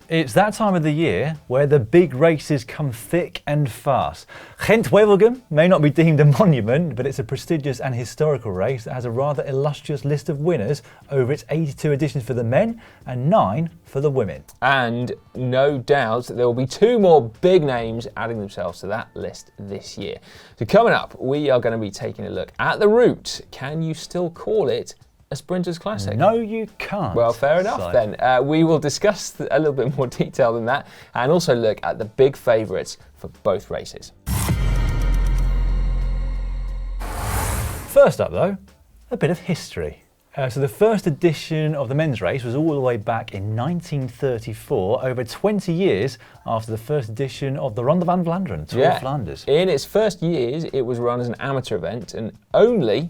It's that time of the year where the big races come thick and fast. Gent-Wevelgem may not be deemed a monument, but it's a prestigious and historical race that has a rather illustrious list of winners over its 82 editions for the men and 9 for the women. And no doubt there will be 2 more big names adding themselves to that list this year. So coming up, we are going to be taking a look at the route. Can you still call it a Sprinters Classic? No, you can't. Well, fair enough then. We will discuss a little bit more detail than that and also look at the big favourites for both races. First up though, a bit of history. So the first edition of the men's race was all the way back in 1934, over 20 years after the first edition of the Ronde van Vlaanderen, Tour of Flanders. In its first years, it was run as an amateur event and only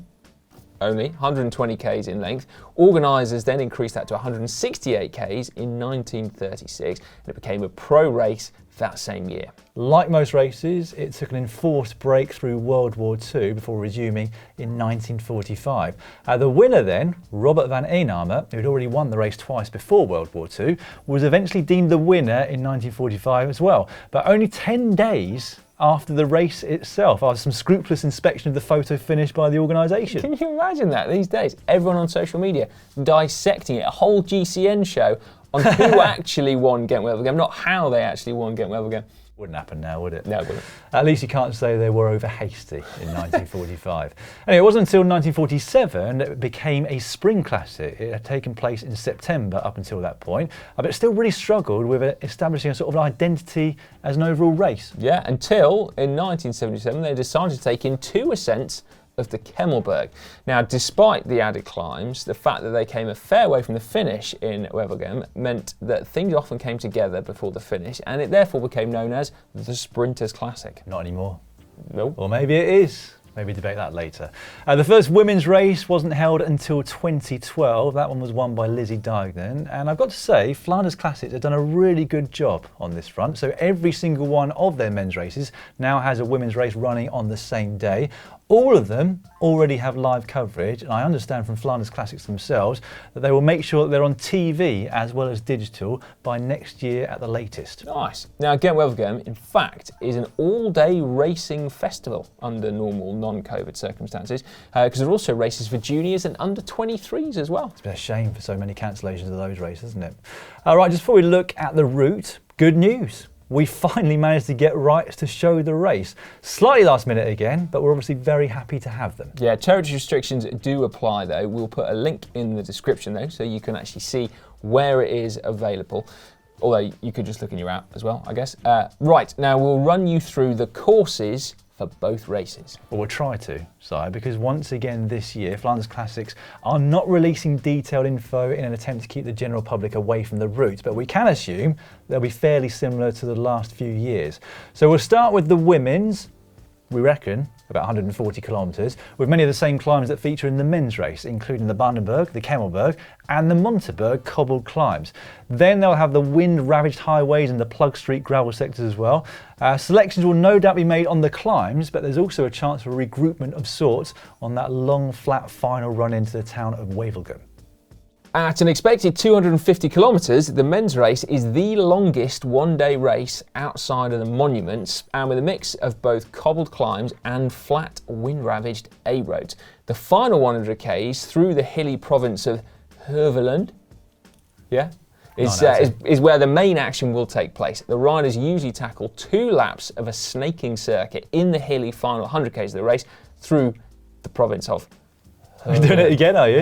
120 k's in length. Organisers then increased that to 168 k's in 1936 and it became a pro race that same year. Like most races, it took an enforced break through World War II before resuming in 1945. The winner then, Robert van Eenamer, who had already won the race twice before World War II, was eventually deemed the winner in 1945 as well, but only 10 days after the race itself, after some scrupulous inspection of the photo finish by the organisation. Can you imagine that these days? Everyone on social media dissecting it, a whole GCN show on who actually won Gent-Wevelgem, not how they actually won Gent-Wevelgem. Wouldn't happen now, would it? No, it wouldn't. At least you can't say they were over hasty in 1945. Anyway, it wasn't until 1947 that it became a spring classic. It had taken place in September up until that point, but it still really struggled with establishing a sort of identity as an overall race. Yeah, until in 1977 they decided to take in 2 ascents of the Kemmelberg. Now, despite the added climbs, the fact that they came a fair way from the finish in Wevelgem meant that things often came together before the finish, and it therefore became known as the Sprinters Classic. Not anymore. Nope. Or maybe it is. Maybe debate that later. The first women's race wasn't held until 2012. That one was won by Lizzie Deignan. And I've got to say, Flanders Classics have done a really good job on this front. So every single one of their men's races now has a women's race running on the same day. All of them already have live coverage, and I understand from Flanders Classics themselves that they will make sure that they're on TV as well as digital by next year at the latest. Nice. Now, Gent-Wevelgem, in fact, is an all-day racing festival under normal non-COVID circumstances, because there are also races for juniors and under 23s as well. It's been a shame for so many cancellations of those races, isn't it? All right, just before we look at the route, good news. We finally managed to get rights to show the race. Slightly last minute again, but we're obviously very happy to have them. Yeah, territory restrictions do apply though. We'll put a link in the description though, so you can actually see where it is available. Although you could just look in your app as well, I guess. Right, now we'll run you through the courses for both races. Well, we'll try to, Si, because once again this year, Flanders Classics are not releasing detailed info in an attempt to keep the general public away from the route, but we can assume they'll be fairly similar to the last few years. So we'll start with the women's, we reckon, about 140 kilometres, with many of the same climbs that feature in the men's race, including the Bandenberg, the Kemmelberg, and the Monteberg cobbled climbs. Then they'll have the wind-ravaged highways and the Plug Street gravel sectors as well. Selections will no doubt be made on the climbs, but there's also a chance for a regroupment of sorts on that long, flat final run into the town of Wevelgem. At an expected 250 kilometres, the men's race is the longest one-day race outside of the monuments, and with a mix of both cobbled climbs and flat, wind-ravaged A-roads. The final 100 k's through the hilly province of Heuvelland, is where the main action will take place. The riders usually tackle 2 laps of a snaking circuit in the hilly final 100 k's of the race through the province of You're doing it again, are you?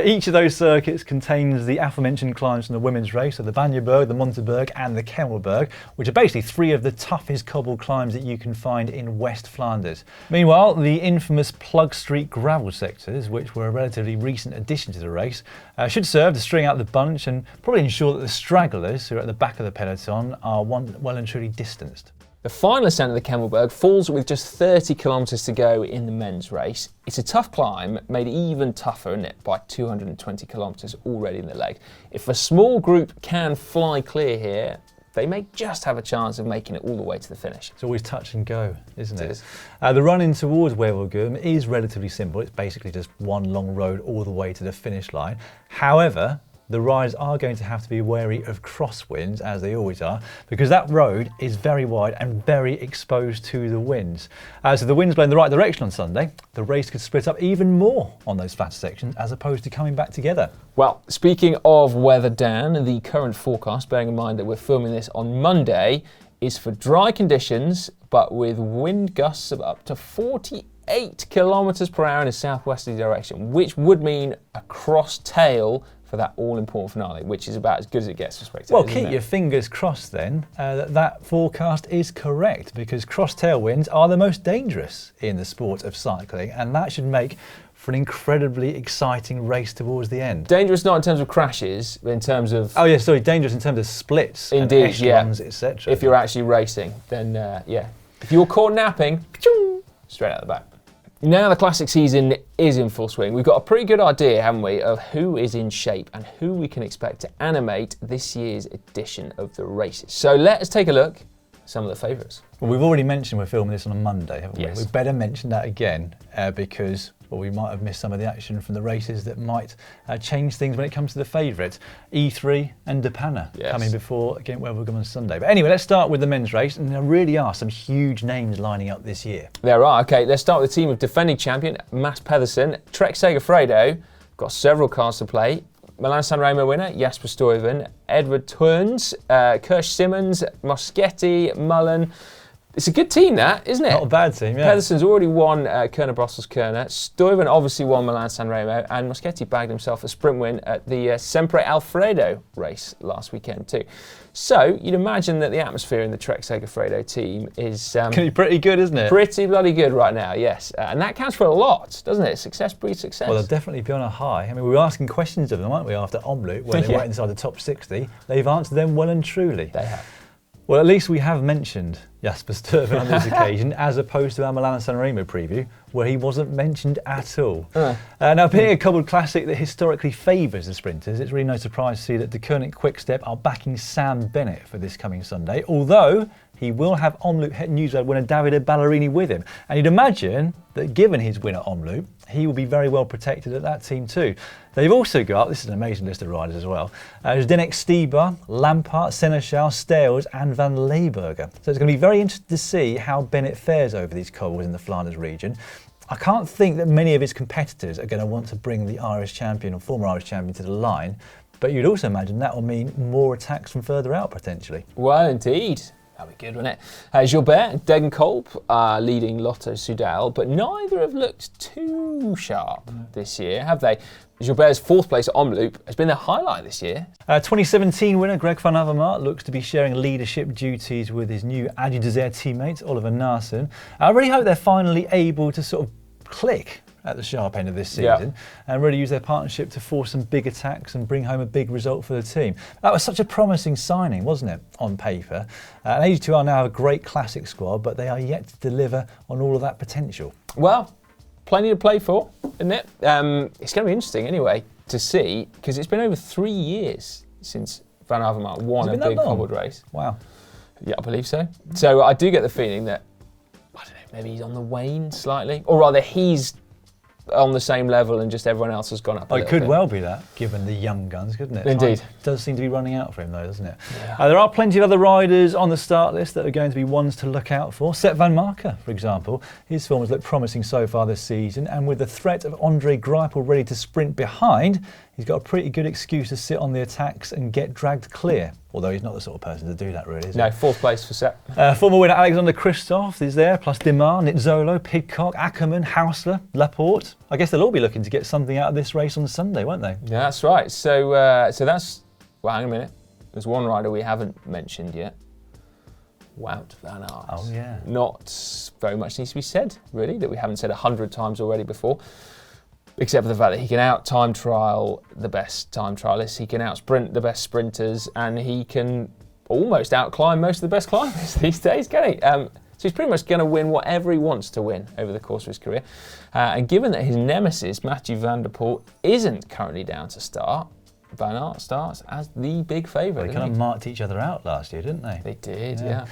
Each of those circuits contains the aforementioned climbs from the women's race, so the Banjeberg, the Monteberg and the Kemmelberg, which are basically 3 of the toughest cobbled climbs that you can find in West Flanders. Meanwhile, the infamous Plug Street gravel sectors, which were a relatively recent addition to the race, should serve to string out the bunch and probably ensure that the stragglers, who are at the back of the peloton, are well and truly distanced. The final ascent of the Kemmelberg falls with just 30 kilometres to go in the men's race. It's a tough climb, made even tougher, isn't it, by 220 kilometres already in the leg. If a small group can fly clear here, they may just have a chance of making it all the way to the finish. It's always touch and go, isn't it? It is. The run in towards Wevelgem is relatively simple. It's basically just one long road all the way to the finish line. However, the riders are going to have to be wary of crosswinds, as they always are, because that road is very wide and very exposed to the winds. So the wind's blowing the right direction on Sunday, the race could split up even more on those flatter sections as opposed to coming back together. Well, speaking of weather, Dan, the current forecast, bearing in mind that we're filming this on Monday, is for dry conditions, but with wind gusts of up to 48 kilometres per hour in a southwesterly direction, which would mean a cross tail for that all-important finale, which is about as good as it gets for spectators. Well, keep your fingers crossed then that forecast is correct, because cross tailwinds are the most dangerous in the sport of cycling, and that should make for an incredibly exciting race towards the end. Dangerous not in terms of crashes, but in terms of... Oh yeah, sorry, dangerous in terms of splits, indeed, and echelons, etc. If you're actually racing, then yeah. If you're caught napping, straight out the back. Now the classic season is in full swing. We've got a pretty good idea, haven't we, of who is in shape and who we can expect to animate this year's edition of the races. So let's take a look at some of the favourites. Well, we've already mentioned we're filming this on a Monday, haven't we? Yes. We better mention that again because we might have missed some of the action from the races that might change things when it comes to the favourites. E3 and De Panne coming before Gent-Wevelgem on Sunday. But anyway, let's start with the men's race, and there really are some huge names lining up this year. There are. Okay, let's start with the team of defending champion Mads Pedersen, Trek Segafredo. Got several cards to play. Milan-San Remo winner Jasper Stuyven, Edward Theuns, Kirsch Simmons, Moschetti, Mullen. It's a good team, that, isn't it? Not a bad team, yeah. Pedersen's already won Kuurne-Brussels-Kuurne. Stuyven obviously won Milan-San Remo, and Moschetti bagged himself a sprint win at the Sempre Alfredo race last weekend too. So you'd imagine that the atmosphere in the Trek Segafredo team is can be pretty good, isn't it? Pretty bloody good right now, yes. And that counts for a lot, doesn't it? Success breeds success. Well, they'll definitely be on a high. I mean, we were asking questions of them, weren't we, after Omloop, when they were inside the top 60. They've answered them well and truly. They have. Well, at least we have mentioned Jasper Stuyven on this occasion, as opposed to our Milan-San Remo preview, where he wasn't mentioned at all. Now, being a cobbled classic that historically favours the sprinters, it's really no surprise to see that De Koning Quickstep are backing Sam Bennett for this coming Sunday, although he will have Omloop Het Nieuwsblad winner Davide Ballerini with him. And you'd imagine that given his win at Omloop, he will be very well protected at that team too. They've also got, this is an amazing list of riders as well, Zdenek Stybar, Lampart, Seneschal, Stales and Van Leeuwenberger. So it's going to be very interesting to see how Bennett fares over these cobbles in the Flanders region. I can't think that many of his competitors are going to want to bring the Irish champion or former Irish champion to the line, but you'd also imagine that will mean more attacks from further out potentially. Well, indeed. That'd be good, wouldn't it? Gilbert and Degenkolb are leading Lotto Soudal, but neither have looked too sharp this year, have they? Gilbert's fourth place at Omloop has been their highlight this year. 2017 winner Greg van Avermaet looks to be sharing leadership duties with his new Adi Desert teammate Oliver Naesen. I really hope they're finally able to sort of click at the sharp end of this season and really use their partnership to force some big attacks and bring home a big result for the team. That was such a promising signing, wasn't it, on paper? And AG2R now have a great classic squad, but they are yet to deliver on all of that potential. Well, plenty to play for, isn't it? It's going to be interesting anyway to see, because it's been over 3 years since Van Avermaet won a big cobbled race. Wow. Yeah, I believe so. So I do get the feeling that, I don't know, maybe he's on the wane slightly, or rather he's on the same level and just everyone else has gone up a little It could bit. well be that, given the young guns, couldn't it? Indeed. Time does seem to be running out for him though, doesn't it? Yeah. There are plenty of other riders on the start list that are going to be ones to look out for. Sepp van Marken, for example. His form has looked promising so far this season, and with the threat of Andre Greipel ready to sprint behind, he's got a pretty good excuse to sit on the attacks and get dragged clear. Although he's not the sort of person to do that, really, is he? No, fourth place for Sepp. Former winner Alexander Kristoff is there, plus Demar, Nitzolo, Pidcock, Ackermann, Hausler, Laporte. I guess they'll all be looking to get something out of this race on Sunday, won't they? Yeah, that's right. So that's... Well, hang on a minute. There's one rider we haven't mentioned yet. Wout van Aert. Oh, yeah. Not very much needs to be said, really, that we haven't said 100 times already before. Except for the fact that he can out-time trial the best time trialists, he can out-sprint the best sprinters, and he can almost out-climb most of the best climbers these days, can he? So he's pretty much going to win whatever he wants to win over the course of his career. And given that his nemesis, Mathieu van der Poel, isn't currently down to start, Van Aert starts as the big favourite. They kind of marked each other out last year, didn't they? They did, yeah.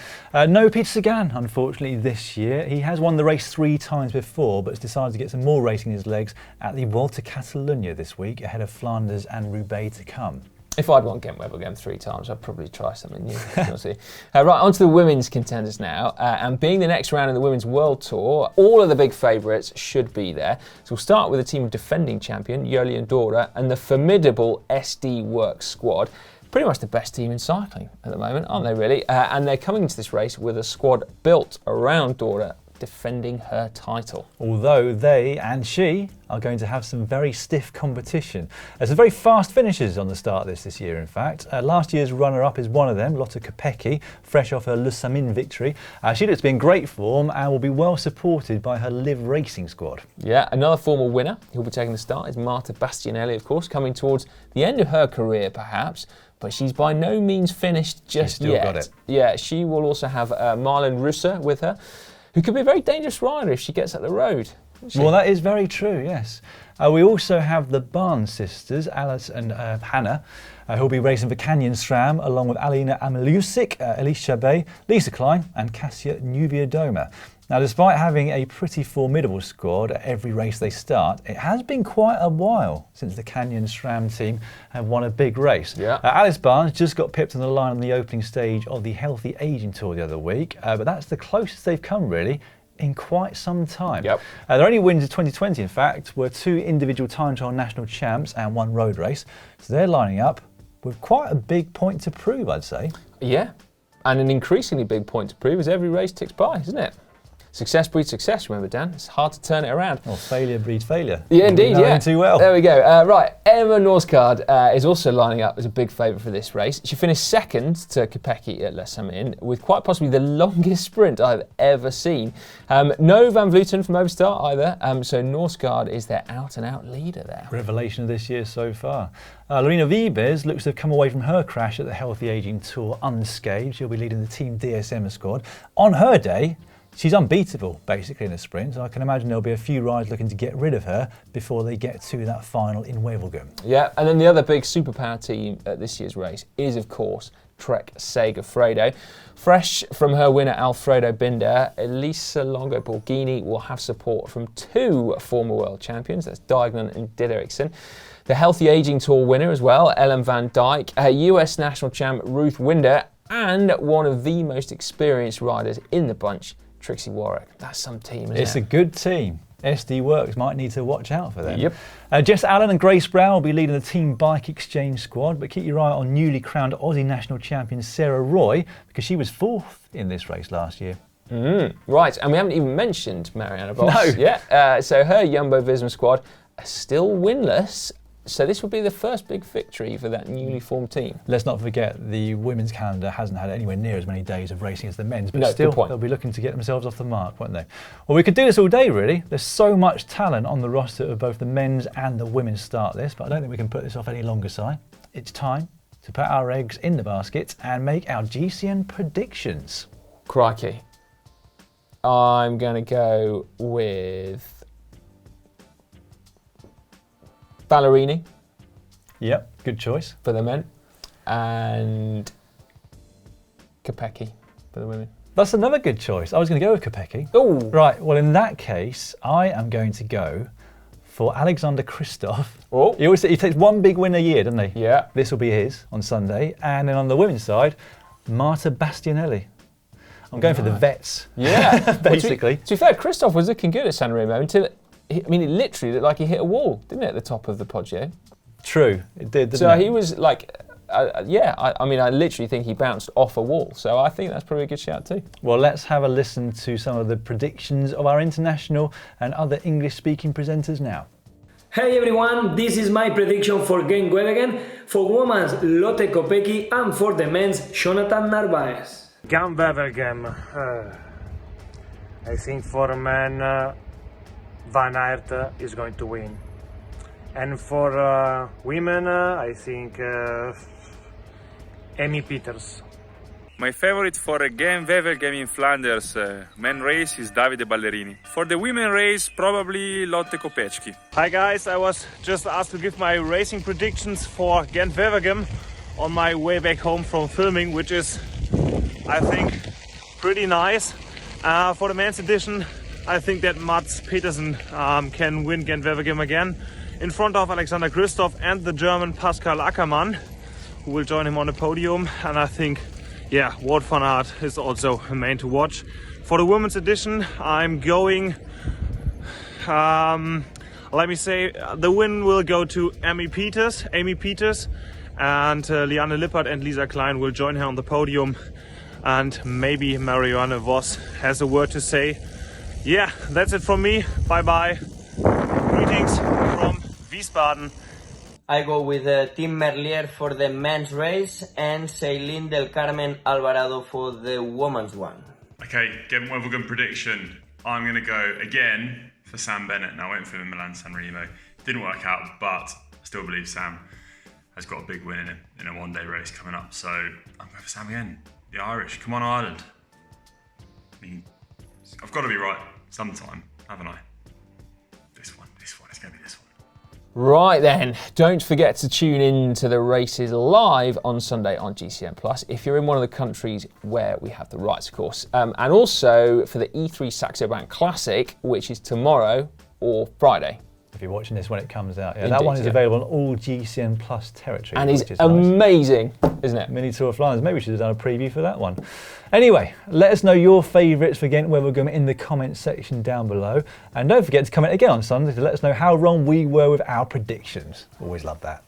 No Peter Sagan, unfortunately, this year. He has won the race 3 times before, but has decided to get some more racing in his legs at the Vuelta Catalunya this week, ahead of Flanders and Roubaix to come. If I'd won Gent-Wevelgem 3 times, I'd probably try something new. Right, on to the women's contenders now. And being the next round in the Women's World Tour, all of the big favourites should be there. So we'll start with the team of defending champion, Jolien D'Hoore, and the formidable SD Works squad. Pretty much the best team in cycling at the moment, aren't they really? And they're coming into this race with a squad built around D'Hoore, defending her title. Although they and she are going to have some very stiff competition. There's some very fast finishers on the start this year, in fact. Last year's runner-up is one of them, Lotte Kopecky, fresh off her Le Samin victory. She looks to be in great form and will be well supported by her Live Racing squad. Yeah, another former winner who'll be taking the start is Marta Bastianelli, of course, coming towards the end of her career, perhaps. But she's by no means finished just yet. She's still got it. Yeah, she will also have Marlon Russer with her, who could be a very dangerous rider if she gets up the road. Well, that is very true, yes. We also have the Barnes sisters, Alice and Hannah, who'll be racing for Canyon SRAM, along with Alina Ameliusik, Elise Chabet, Lisa Klein and Kasia Niewiadoma. Now, despite having a pretty formidable squad at every race they start, it has been quite a while since the Canyon SRAM team have won a big race. Yeah. Alice Barnes just got pipped on the line on the opening stage of the Healthy Aging Tour the other week, but that's the closest they've come, really, in quite some time. Yep. Their only wins in 2020, in fact, were 2 individual time trial national champs and 1 road race. So they're lining up with quite a big point to prove, I'd say. Yeah, and an increasingly big point to prove as every race ticks by, isn't it? Success breeds success, remember, Dan? It's hard to turn it around. Well, failure breeds failure. Yeah, indeed, you know him too well. There we go. Right, Emma Norsgaard is also lining up as a big favourite for this race. She finished second to Kopecky at Les Samin with quite possibly the longest sprint I've ever seen. No Van Vleuten from Overstart either, so Norsgaard is their out-and-out leader there. Revelation of this year so far. Lorena Wiebes looks to have come away from her crash at the Healthy Aging Tour unscathed. She'll be leading the Team DSM squad. On her day, she's unbeatable, basically, in a sprint, so I can imagine there'll be a few riders looking to get rid of her before they get to that final in Wevelgem. Yeah, and then the other big superpower team at this year's race is, of course, Trek Segafredo. Fresh from her winner, Alfredo Binder, Elisa Longo Borghini will have support from 2 former world champions, that's Dijkman and Dideriksen. The Healthy Aging Tour winner as well, Ellen van Dijk, US national champ Ruth Winder, and one of the most experienced riders in the bunch, Trixie Warwick. That's some team, isn't it? It's a good team. SD Works might need to watch out for them. Yep. Jess Allen and Grace Brown will be leading the Team Bike Exchange squad, but keep your eye on newly crowned Aussie national champion Sarah Roy, because she was 4th in this race last year. Right, and we haven't even mentioned Marianne Vos. No. Yeah, so her Jumbo-Visma squad are still winless. So this will be the first big victory for that newly formed team. Let's not forget the women's calendar hasn't had anywhere near as many days of racing as the men's, but No, still good point. they'll be looking to get themselves off the mark, won't they? Well, we could do this all day, really. There's so much talent on the roster of both the men's and the women's start list, but I don't think we can put this off any longer, Si. It's time to put our eggs in the basket and make our GCN predictions. Crikey. I'm going to go with Ballerini Yep, good choice. for the men and Kopecky for the women. That's another good choice. I was going to go with Kopecky. Oh, Right, well, in that case, I am going to go for Alexander Kristoff. Oh. He takes one big win a year, doesn't he? Yeah. This will be his on Sunday. And then on the women's side, Marta Bastianelli. I'm going for the vets. Yeah. Basically. Well, to be fair, Kristoff was looking good at San Remo until, it literally looked like he hit a wall, didn't it, at the top of the Poggio? True, it did, didn't So it? he was like, I literally think he bounced off a wall. So I think that's probably a good shout too. Well, let's have a listen to some of the predictions of our international and other English-speaking presenters now. Hey everyone, this is my prediction for Gent-Wevelgem, for women's Lotte Kopecky and for the men's Jonathan Narvaez. Gent-Wevelgem. I think for men, Van Aert is going to win. And for women, I think Emmy Peters. My favorite for a Gent-Wevelgem in Flanders men race is Davide Ballerini. For the women race, probably Lotte Kopecky. Hi guys, I was just asked to give my racing predictions for Gent-Wevelgem on my way back home from filming, which is, I think, pretty nice. For the men's edition, I think that Mats Pedersen can win Gent-Wevelgem again in front of Alexander Kristoff and the German Pascal Ackermann, who will join him on the podium. And I think, yeah, Wout van Aert is also a main to watch. For the women's edition, I'm going, let me say, the win will go to Amy Peters, and Liane Lippert and Lisa Klein will join her on the podium. And maybe Marianne Vos has a word to say. Yeah, that's it from me. Bye bye. Greetings from Wiesbaden. I go with Team Merlier for the men's race and Celine del Carmen Alvarado for the women's one. Okay, Gent-Wevelgem prediction. I'm going to go again for Sam Bennett. Now I went for Milan-San Remo. Didn't work out, but I still believe Sam has got a big win in him in a one-day race coming up. So I'm going for Sam again. The Irish. Come on, Ireland. I mean, I've got to be right sometime, haven't I? This one. It's going to be this one. Right then, don't forget to tune in to the races live on Sunday on GCN Plus if you're in one of the countries where we have the rights, of course. And also for the E3 Saxo Bank Classic, which is tomorrow or Friday. If you're watching this when it comes out. Yeah, Indeed, that one is yeah. available on all GCN Plus territory. And is which is amazing, isn't it? Mini Tour of Flanders. Maybe we should have done a preview for that one. Anyway, let us know your favourites for Gent-Wevelgem in the comments section down below. And don't forget to comment again on Sunday to let us know how wrong we were with our predictions. Always love that.